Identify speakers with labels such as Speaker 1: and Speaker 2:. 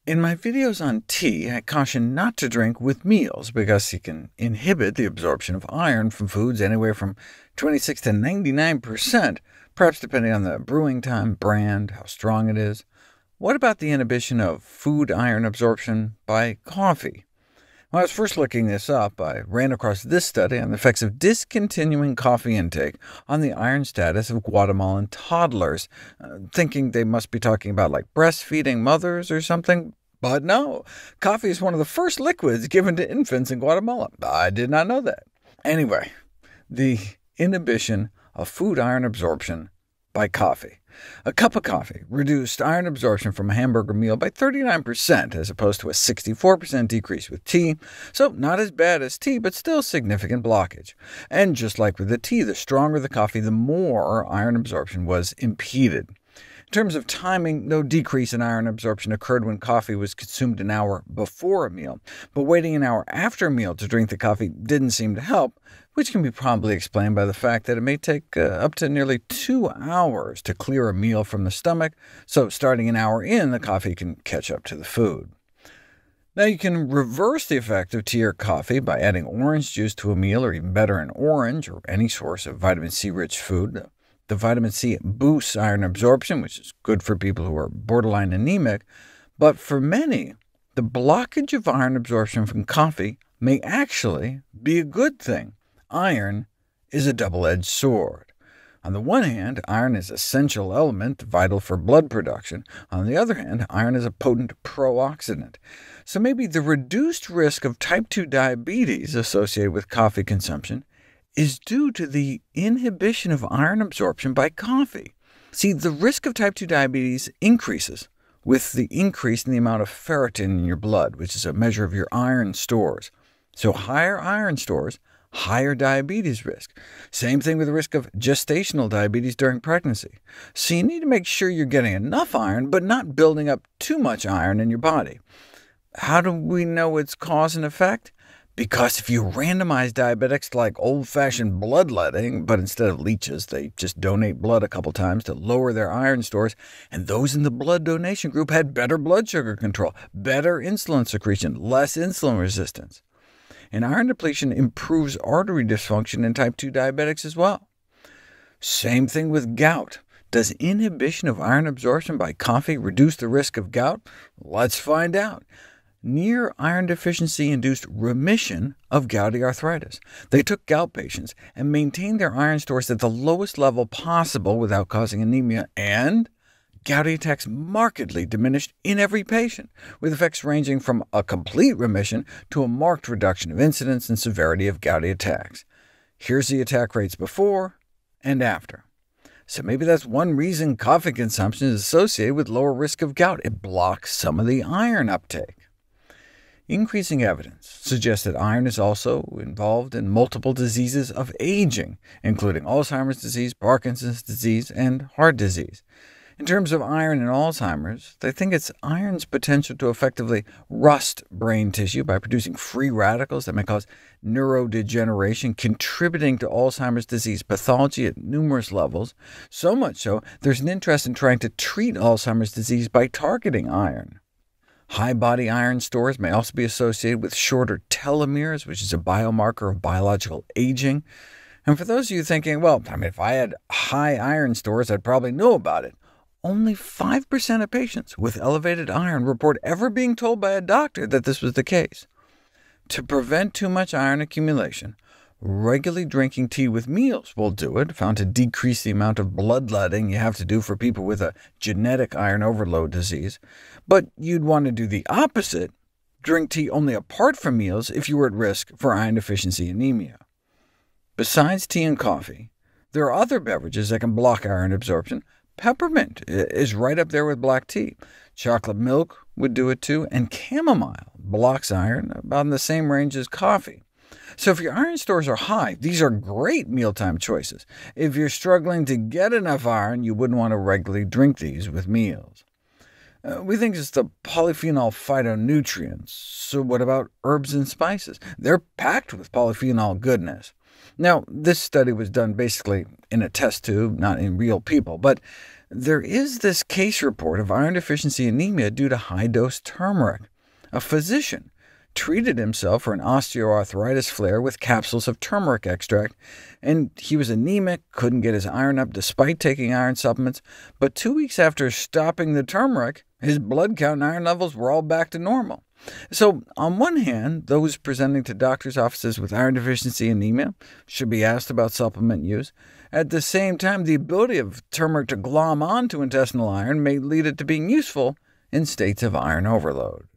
Speaker 1: In my videos on tea, I caution not to drink with meals because it can inhibit the absorption of iron from foods anywhere from 26 to 99%, perhaps depending on the brewing time, brand, how strong it is. What about the inhibition of food iron absorption by coffee? When I was first looking this up, I ran across this study on the effects of discontinuing coffee intake on the iron status of Guatemalan toddlers, thinking they must be talking about like breastfeeding mothers or something. But no, coffee is one of the first liquids given to infants in Guatemala. I did not know that. Anyway, the inhibition of food iron absorption by coffee. A cup of coffee reduced iron absorption from a hamburger meal by 39%, as opposed to a 64% decrease with tea, so not as bad as tea, but still significant blockage. And just like with the tea, the stronger the coffee, the more iron absorption was impeded. In terms of timing, no decrease in iron absorption occurred when coffee was consumed an hour before a meal, but waiting an hour after a meal to drink the coffee didn't seem to help, which can be probably explained by the fact that it may take up to nearly 2 hours to clear a meal from the stomach, so starting an hour in, the coffee can catch up to the food. Now, you can reverse the effect of tea or coffee by adding orange juice to a meal, or even better, an orange or any source of vitamin C-rich food. The vitamin C boosts iron absorption, which is good for people who are borderline anemic, but for many, the blockage of iron absorption from coffee may actually be a good thing. Iron is a double-edged sword. On the one hand, iron is an essential element vital for blood production. On the other hand, iron is a potent pro-oxidant. So maybe the reduced risk of type 2 diabetes associated with coffee consumption is due to the inhibition of iron absorption by coffee. See, the risk of type 2 diabetes increases with the increase in the amount of ferritin in your blood, which is a measure of your iron stores. So higher iron stores, higher diabetes risk. Same thing with the risk of gestational diabetes during pregnancy. So you need to make sure you're getting enough iron, but not building up too much iron in your body. How do we know its cause and effect? Because if you randomize diabetics to like old-fashioned bloodletting, but instead of leeches, they just donate blood a couple times to lower their iron stores, and those in the blood donation group had better blood sugar control, better insulin secretion, less insulin resistance. And iron depletion improves artery dysfunction in type 2 diabetics as well. Same thing with gout. Does inhibition of iron absorption by coffee reduce the risk of gout? Let's find out. Near iron deficiency-induced remission of gouty arthritis. They took gout patients and maintained their iron stores at the lowest level possible without causing anemia, and gouty attacks markedly diminished in every patient, with effects ranging from a complete remission to a marked reduction of incidence and severity of gouty attacks. Here's the attack rates before and after. So maybe that's one reason coffee consumption is associated with lower risk of gout. It blocks some of the iron uptake. Increasing evidence suggests that iron is also involved in multiple diseases of aging, including Alzheimer's disease, Parkinson's disease, and heart disease. In terms of iron in Alzheimer's, they think it's iron's potential to effectively rust brain tissue by producing free radicals that may cause neurodegeneration, contributing to Alzheimer's disease pathology at numerous levels. So much so, there's an interest in trying to treat Alzheimer's disease by targeting iron. High body iron stores may also be associated with shorter telomeres, which is a biomarker of biological aging. And for those of you thinking, well, if I had high iron stores, I'd probably know about it. Only 5% of patients with elevated iron report ever being told by a doctor that this was the case. To prevent too much iron accumulation, regularly drinking tea with meals will do it, found to decrease the amount of bloodletting you have to do for people with a genetic iron overload disease. But you'd want to do the opposite, drink tea only apart from meals if you were at risk for iron deficiency anemia. Besides tea and coffee, there are other beverages that can block iron absorption. Peppermint is right up there with black tea. Chocolate milk would do it too, and chamomile blocks iron about in the same range as coffee. So if your iron stores are high, these are great mealtime choices. If you're struggling to get enough iron, you wouldn't want to regularly drink these with meals. We think it's the polyphenol phytonutrients. So what about herbs and spices? They're packed with polyphenol goodness. Now, this study was done basically in a test tube, not in real people, but There is this case report of iron deficiency anemia due to high-dose turmeric. A physician treated himself for an osteoarthritis flare with capsules of turmeric extract, and he was anemic, couldn't get his iron up despite taking iron supplements, but 2 weeks after stopping the turmeric, his blood count and iron levels were all back to normal. So, on one hand, those presenting to doctors' offices with iron deficiency anemia should be asked about supplement use. At the same time, the ability of turmeric to glom onto intestinal iron may lead it to being useful in states of iron overload.